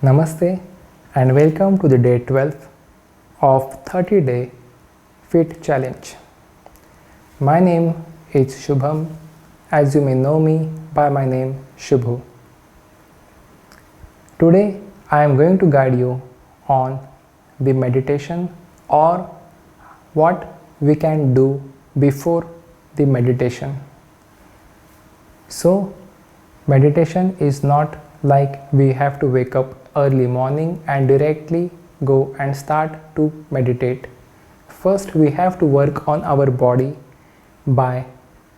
Namaste and welcome to the day 12 of 30-day Fit Challenge. My name is Shubham, as you may know me by my name Shubhu. Today I am going to guide you on the meditation or what we can do before the meditation. So meditation is not like we have to wake up early morning and directly go and start to meditate. First we have to work on our body by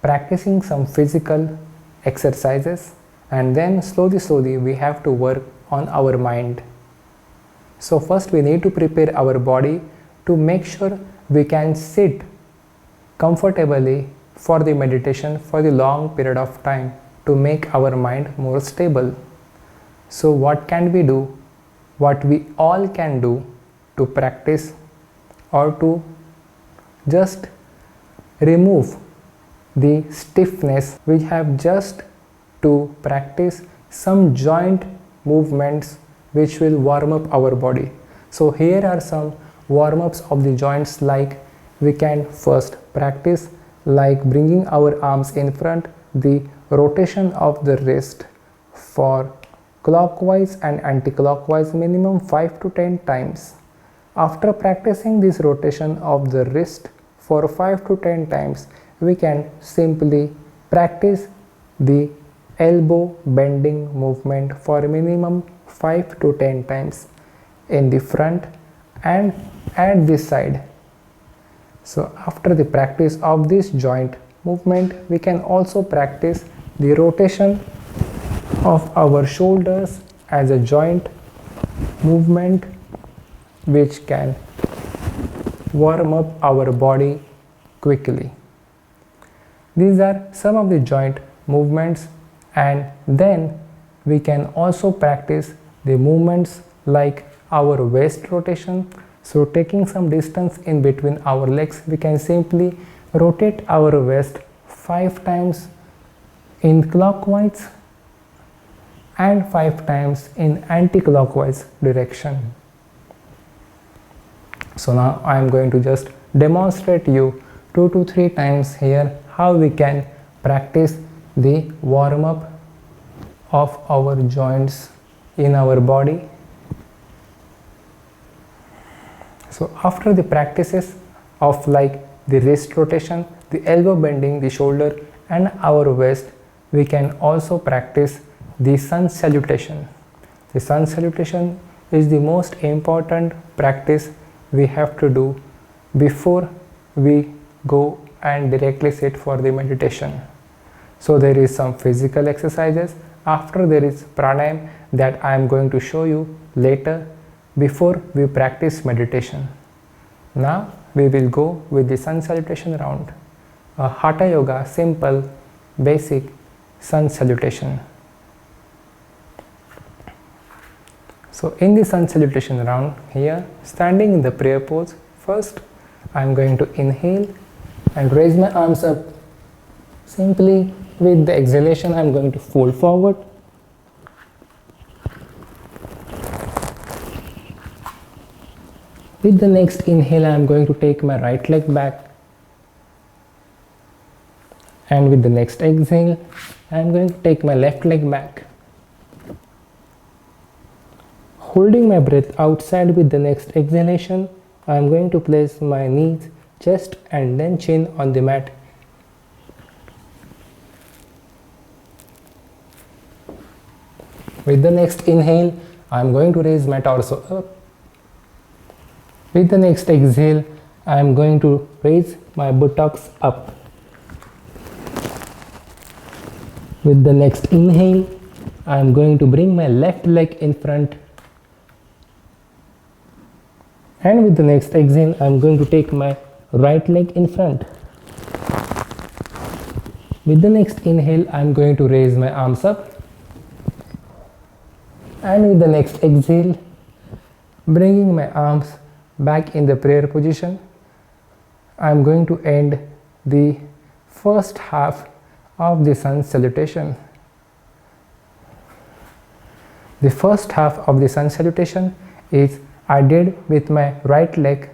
practicing some physical exercises, and then slowly we have to work on our mind. So first we need to prepare our body to make sure we can sit comfortably for the meditation for the long period of time to make our mind more stable. So what can we do? What we all can do to practice or to just remove the stiffness, we have just to practice some joint movements which will warm up our body. So here are some warm-ups of the joints. Like we can first practice like bringing our arms in front, the rotation of the wrist for clockwise and anti-clockwise minimum 5 to 10 times. After practicing this rotation of the wrist for 5 to 10 times, we can simply practice the elbow bending movement for minimum 5 to 10 times in the front and at this side. So after the practice of this joint movement, we can also practice the rotation of our shoulders as a joint movement which can warm up our body quickly. These are some of the joint movements, and then we can also practice the movements like our waist rotation. So taking some distance in between our legs, we can simply rotate our waist 5 times in clockwise and 5 times in anti-clockwise direction. So now I am going to just demonstrate you 2 to 3 times here how we can practice the warm-up of our joints in our body. So after the practices of like the wrist rotation, the elbow bending, the shoulder and our waist, we can also practice the sun salutation. The sun salutation is the most important practice we have to do before we go and directly sit for the meditation. So there is some physical exercises. After there is pranayam that I am going to show you later before we practice meditation. Now we will go with the sun salutation round. A Hatha Yoga simple basic sun salutation. So in the sun salutation round, here standing in the prayer pose, first I am going to inhale and raise my arms up. Simply with the exhalation I am going to fold forward. With the next inhale I am going to take my right leg back, and with the next exhale I am going to take my left leg back. Holding my breath outside with the next exhalation, I am going to place my knees, chest and then chin on the mat. With the next inhale, I am going to raise my torso up. With the next exhale, I am going to raise my buttocks up. With the next inhale, I am going to bring my left leg in front. And with the next exhale, I am going to take my right leg in front. With the next inhale, I am going to raise my arms up. And with the next exhale, bringing my arms back in the prayer position, I am going to end the first half of the sun salutation. The first half of the sun salutation is I did with my right leg.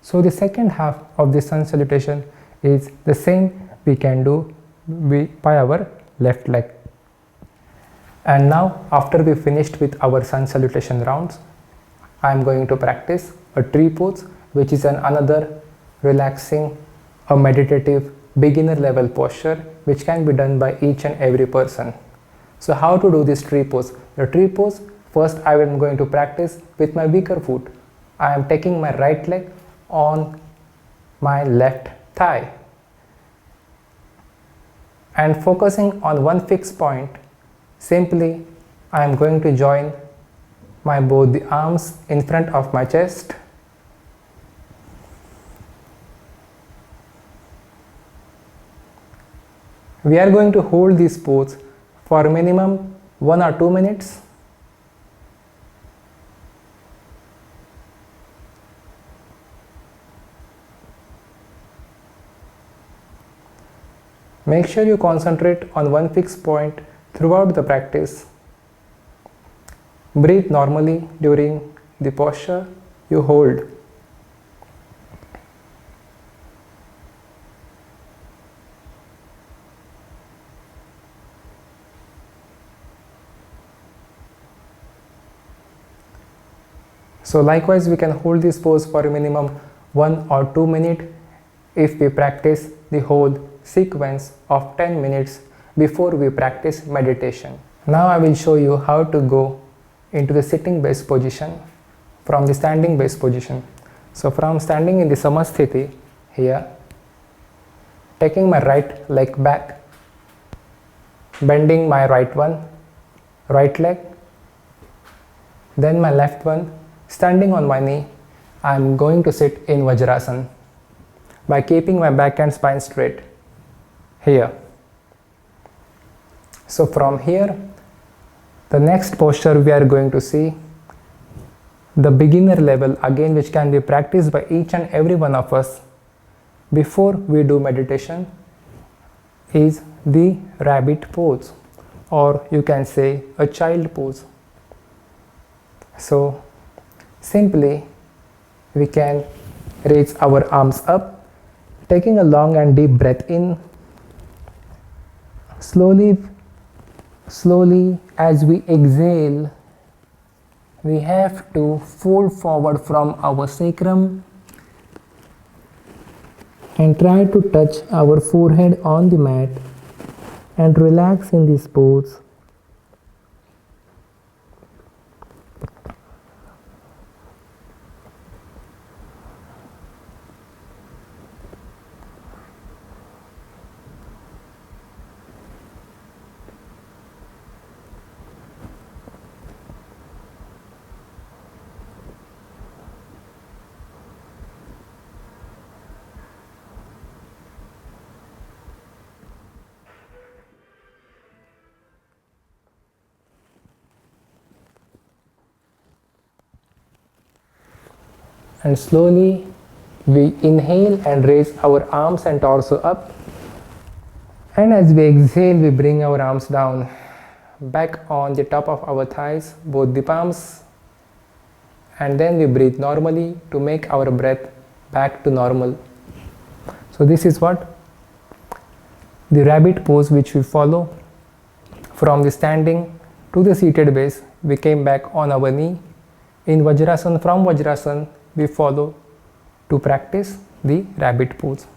So the second half of the sun salutation is the same we can do by our left leg. And now after we finished with our sun salutation rounds, I am going to practice a tree pose, which is another relaxing, a meditative beginner level posture which can be done by each and every person. So how to do this tree pose? The tree pose, first I am going to practice with my weaker foot. I am taking my right leg on my left thigh and focusing on one fixed point. Simply I am going to join my both the arms in front of my chest. We are going to hold this pose for minimum 1 or 2 minutes. Make sure you concentrate on one fixed point throughout the practice. Breathe normally during the posture you hold. So likewise we can hold this pose for a minimum 1 or 2 minutes if we practice the whole sequence of 10 minutes before we practice meditation. Now I will show you how to go into the sitting base position from the standing base position. So from standing in the Samasthiti here, taking my right leg back, bending my right leg, then my left one, standing on my knee, I am going to sit in Vajrasana by keeping my back and spine straight here. So from here, the next posture we are going to see, the beginner level again, which can be practiced by each and every one of us before we do meditation, is the rabbit pose, or you can say a child pose. So simply we can raise our arms up, taking a long and deep breath in. Slowly as we exhale, we have to fold forward from our sacrum and try to touch our forehead on the mat and relax in this pose. And slowly we inhale and raise our arms and torso up, and as we exhale we bring our arms down back on the top of our thighs, both the palms, and then we breathe normally to make our breath back to normal. So this is what the rabbit pose which we follow. From the standing to the seated base, we came back on our knee. In Vajrasana, from Vajrasana we follow to practice the rabbit pose.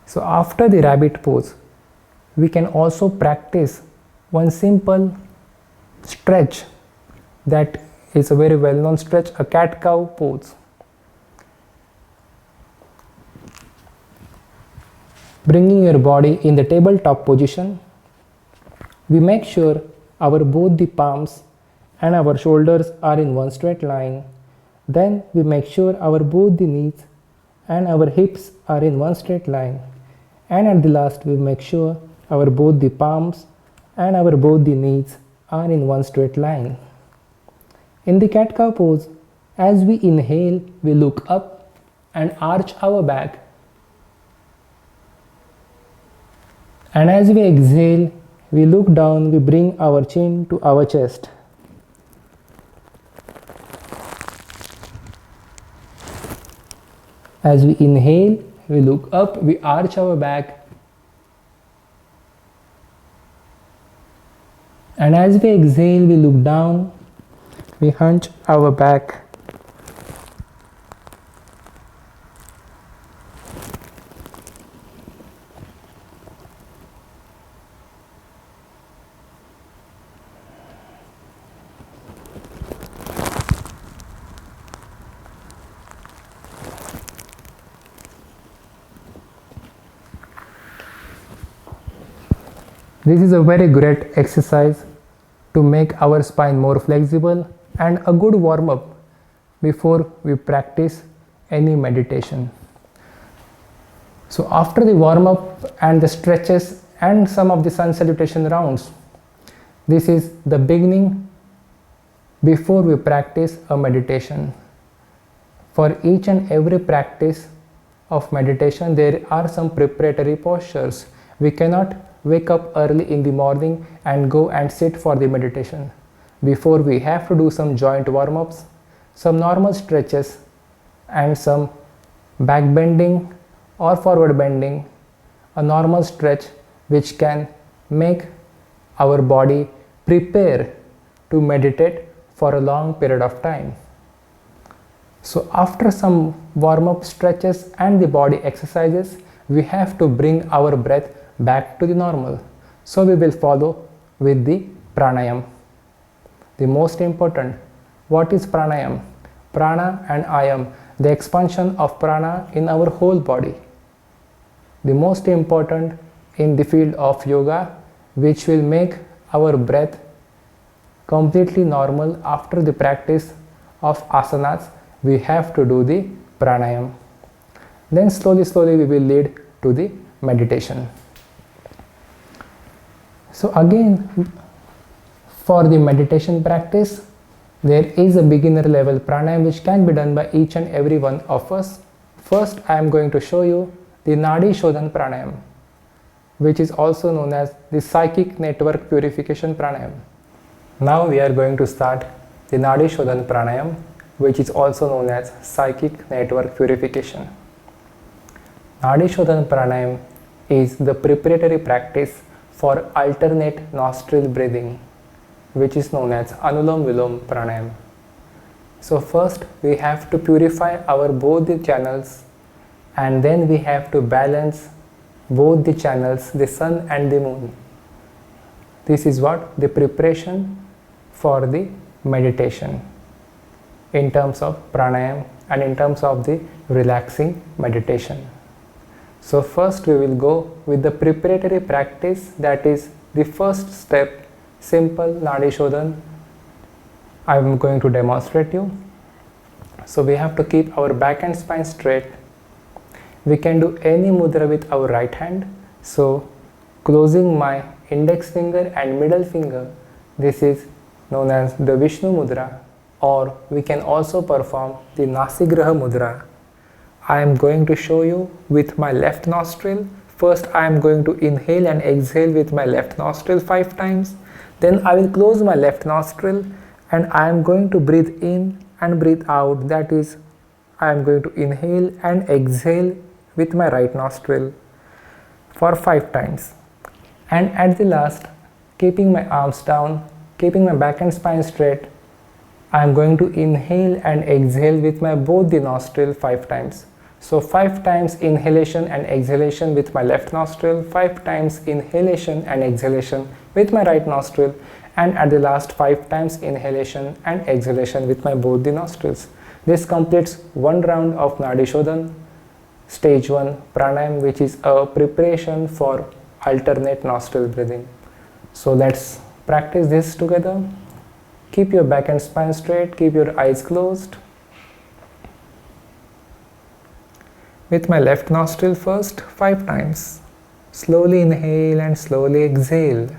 So after the rabbit pose, we can also practice one simple stretch that is a very well-known stretch, a cat-cow pose. Bringing your body in the tabletop position, we make sure our both the palms and our shoulders are in one straight line. Then we make sure our both the knees and our hips are in one straight line. And at the last we make sure our both the palms and our both the knees are in one straight line. In the cat-cow pose, as we inhale, we look up and arch our back. And as we exhale, we look down, we bring our chin to our chest. As we inhale, we look up, we arch our back. And as we exhale, we look down, we hunch our back. This is a very great exercise to make our spine more flexible and a good warm up before we practice any meditation. So after the warm up and the stretches and some of the sun salutation rounds, this is the beginning before we practice a meditation. For each and every practice of meditation, there are some preparatory postures. We cannot wake up early in the morning and go and sit for the meditation. Before, we have to do some joint warm-ups, some normal stretches, and some back bending or forward bending, a normal stretch which can make our body prepare to meditate for a long period of time. So after some warm-up stretches and the body exercises, we have to bring our breath back to the normal. So we will follow with the pranayam. The most important, what is pranayam? Prana and ayam, the expansion of prana in our whole body. The most important in the field of yoga, which will make our breath completely normal after the practice of asanas, we have to do the pranayam. Then slowly we will lead to the meditation. So again, for the meditation practice, there is a beginner level pranayam which can be done by each and every one of us. First, I am going to show you the Nadi Shodhan pranayam, which is also known as the psychic network purification pranayam. Now we are going to start the Nadi Shodhan pranayam, which is also known as psychic network purification. Nadi Shodhan pranayam is the preparatory practice for alternate nostril breathing, which is known as Anulom Vilom pranayam. So first we have to purify our both the channels, and then we have to balance both the channels, the sun and the moon. This is what the preparation for the meditation in terms of pranayam and in terms of the relaxing meditation. So first we will go with the preparatory practice, that is the first step, simple Nadi Shodhan. I am going to demonstrate you. So we have to keep our back and spine straight. We can do any mudra with our right hand. So closing my index finger and middle finger, this is known as the Vishnu mudra, or we can also perform the Nasigraha mudra. I am going to show you with my left nostril. First I am going to inhale and exhale with my left nostril 5 times. Then I will close my left nostril and I am going to breathe in and breathe out. That is, I am going to inhale and exhale with my right nostril for 5 times. And at the last, keeping my arms down, keeping my back and spine straight, I am going to inhale and exhale with my both the nostril 5 times. So 5 times inhalation and exhalation with my left nostril, 5 times inhalation and exhalation with my right nostril, and at the last 5 times inhalation and exhalation with my both the nostrils. This completes one round of Nadi Shodhan, stage 1 pranayam, which is a preparation for alternate nostril breathing. So let's practice this together. Keep your back and spine straight, keep your eyes closed. With my left nostril first, 5 times. Slowly inhale and slowly exhale.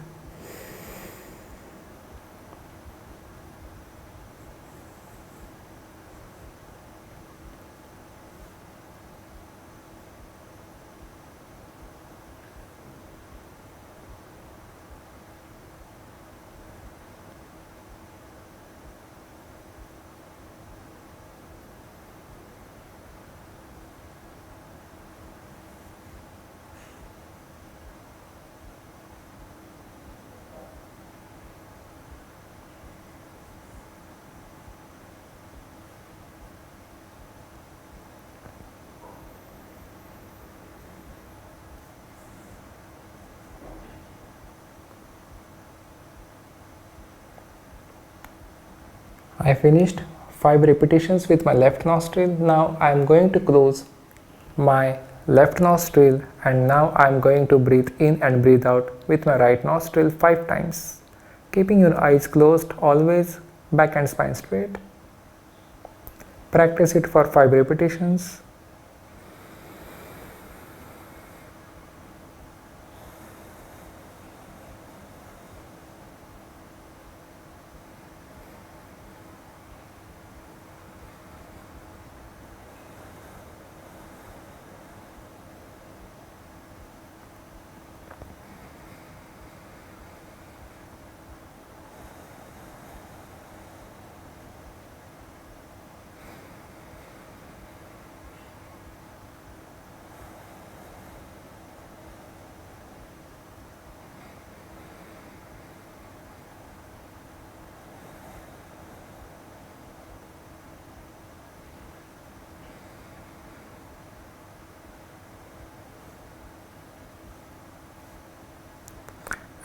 I finished 5 repetitions with my left nostril. Now I am going to close my left nostril and now I am going to breathe in and breathe out with my right nostril 5 times. Keeping your eyes closed, always back and spine straight. Practice it for 5 repetitions.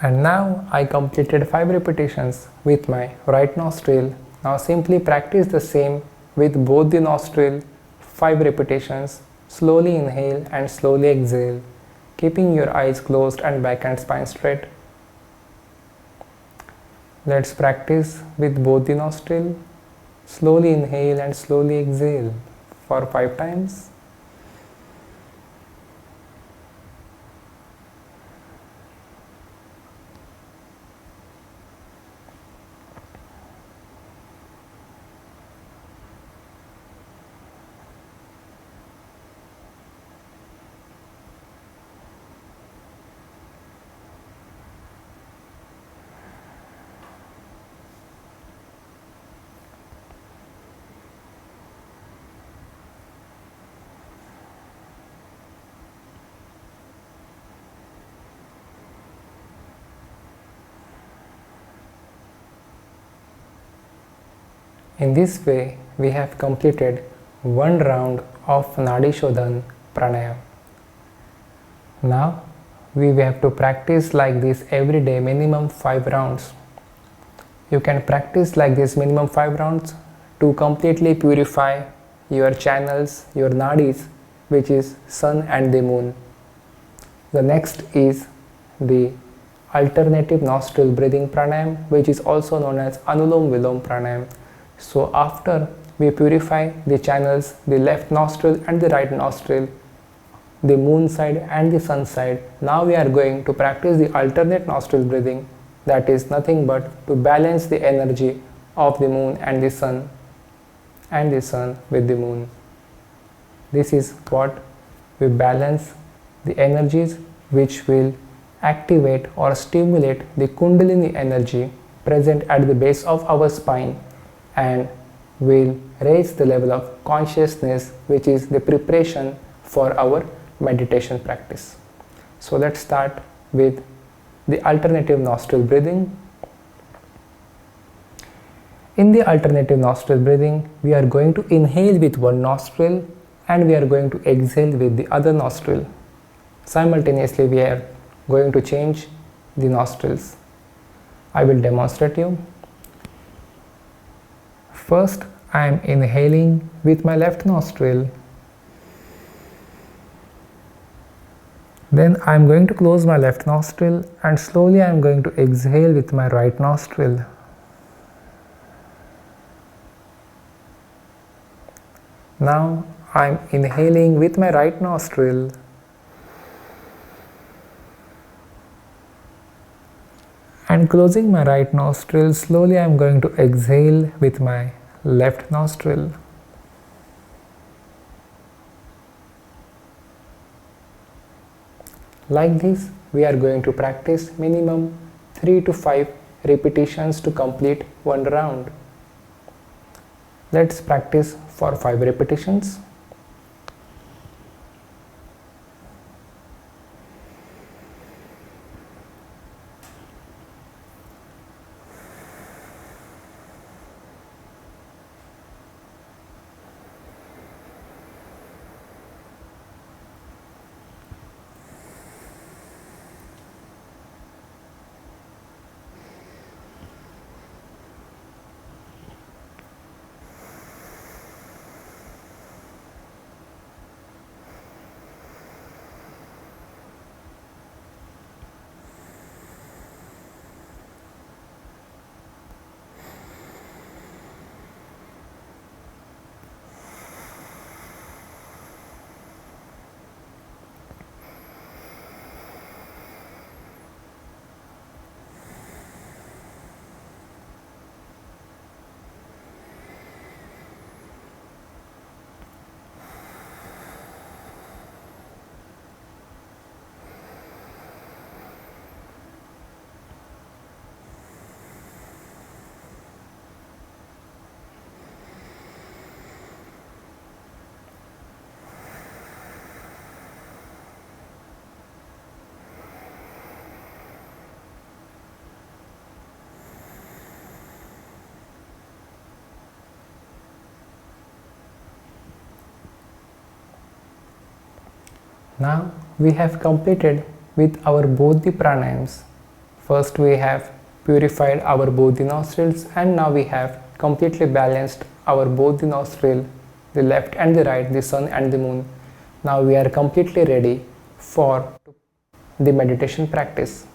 And now I completed 5 repetitions with my right nostril. Now simply practice the same with both the nostril, 5 repetitions. Slowly inhale and slowly exhale, keeping your eyes closed and back and spine straight. Let's practice with both the nostril. Slowly inhale and slowly exhale for 5 times. In this way, we have completed one round of Nadi Shodhan Pranayam. Now, we have to practice like this every day, minimum 5 rounds. You can practice like this minimum 5 rounds to completely purify your channels, your nadis, which is sun and the moon. The next is the alternative nostril breathing pranayam, which is also known as Anulom Vilom Pranayam. So after we purify the channels, the left nostril and the right nostril, the moon side and the sun side, now we are going to practice the alternate nostril breathing, that is nothing but to balance the energy of the moon and the sun with the moon. This is what we balance the energies which will activate or stimulate the Kundalini energy present at the base of our spine and will raise the level of consciousness, which is the preparation for our meditation practice. So let's start with the alternative nostril breathing. In the alternative nostril breathing, we are going to inhale with one nostril and we are going to exhale with the other nostril. Simultaneously, we are going to change the nostrils. I will demonstrate you. First, I am inhaling with my left nostril. Then I am going to close my left nostril and slowly I am going to exhale with my right nostril. Now I am inhaling with my right nostril. And closing my right nostril, slowly I am going to exhale with my left nostril. Like this, we are going to practice minimum 3 to 5 repetitions to complete one round. Let's practice for 5 repetitions. Now we have completed with our both the pranayams. First we have purified our both the nostrils, and now we have completely balanced our both the nostril, the left and the right, the sun and the moon. Now we are completely ready for the meditation practice.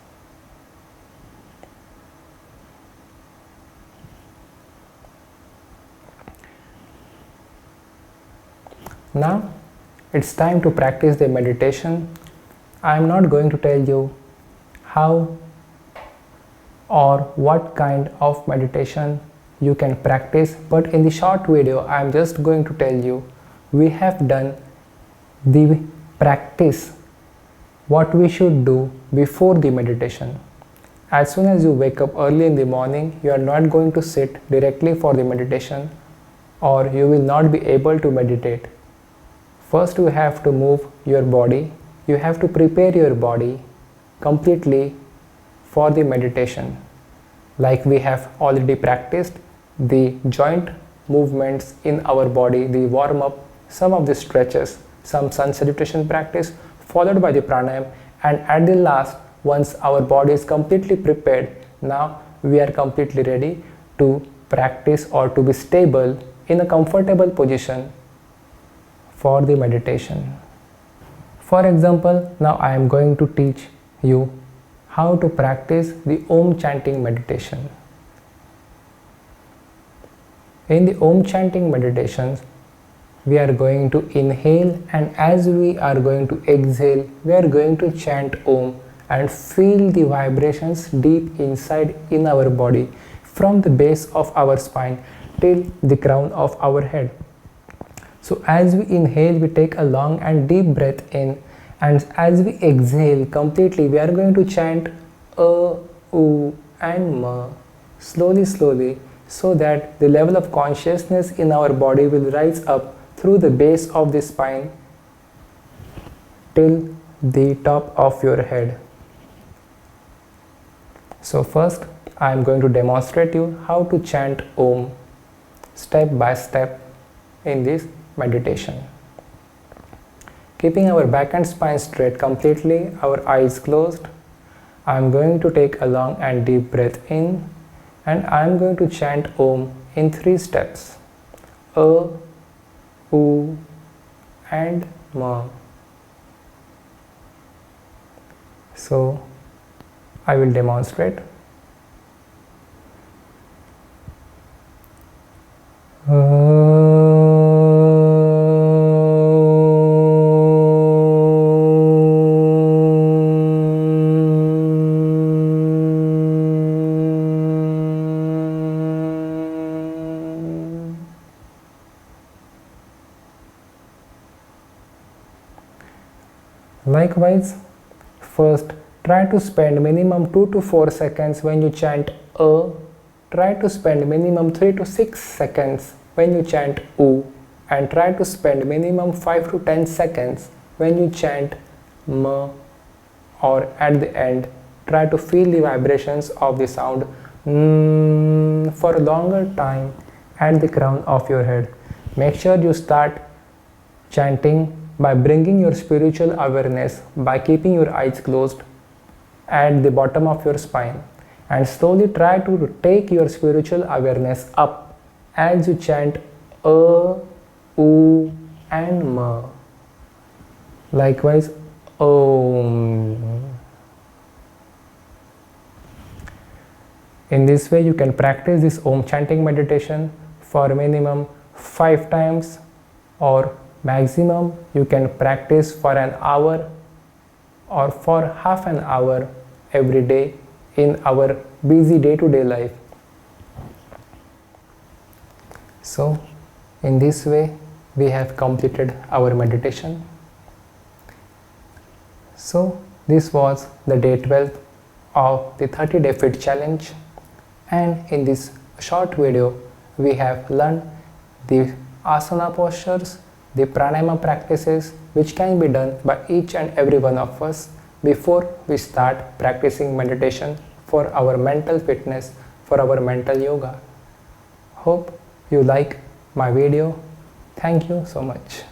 Now it's time to practice the meditation. I am not going to tell you how or what kind of meditation you can practice, but in the short video I am just going to tell you we have done the practice what we should do before the meditation. As soon as you wake up early in the morning, you are not going to sit directly for the meditation, or you will not be able to meditate. First you have to move your body, you have to prepare your body completely for the meditation. Like we have already practiced the joint movements in our body, the warm up, some of the stretches, some sun salutation practice, followed by the pranayam, and at the last, once our body is completely prepared, now we are completely ready to practice or to be stable in a comfortable position for the meditation. For example, now I am going to teach you how to practice the Om chanting meditation. In the Om chanting meditations, we are going to inhale, and as we are going to exhale, we are going to chant Om and feel the vibrations deep inside in our body, from the base of our spine till the crown of our head. So as we inhale, we take a long and deep breath in, and as we exhale completely, we are going to chant A, U and Ma slowly, so that the level of consciousness in our body will rise up through the base of the spine till the top of your head. So first I am going to demonstrate you how to chant Om step by step in this meditation. Keeping our back and spine straight completely, our eyes closed, I am going to take a long and deep breath in, and I am going to chant Om in 3 steps. A, U and Ma. So I will demonstrate. Likewise, first try to spend minimum 2 to 4 seconds when you chant A, try to spend minimum 3 to 6 seconds when you chant U, and try to spend minimum 5 to 10 seconds when you chant Ma, or at the end try to feel the vibrations of the sound for a longer time at the crown of your head. Make sure you start chanting by bringing your spiritual awareness by keeping your eyes closed at the bottom of your spine, and slowly try to take your spiritual awareness up as you chant A, U and Ma. Likewise, Om. In this way you can practice this Om chanting meditation for minimum 5 times, or maximum you can practice for an hour or for half an hour every day in our busy day-to-day life. So in this way we have completed our meditation. So this was the day 12 of the 30-day fit challenge, and in this short video we have learned the asana postures, the pranayama practices which can be done by each and every one of us before we start practicing meditation for our mental fitness, for our mental yoga. Hope you like my video. Thank you so much.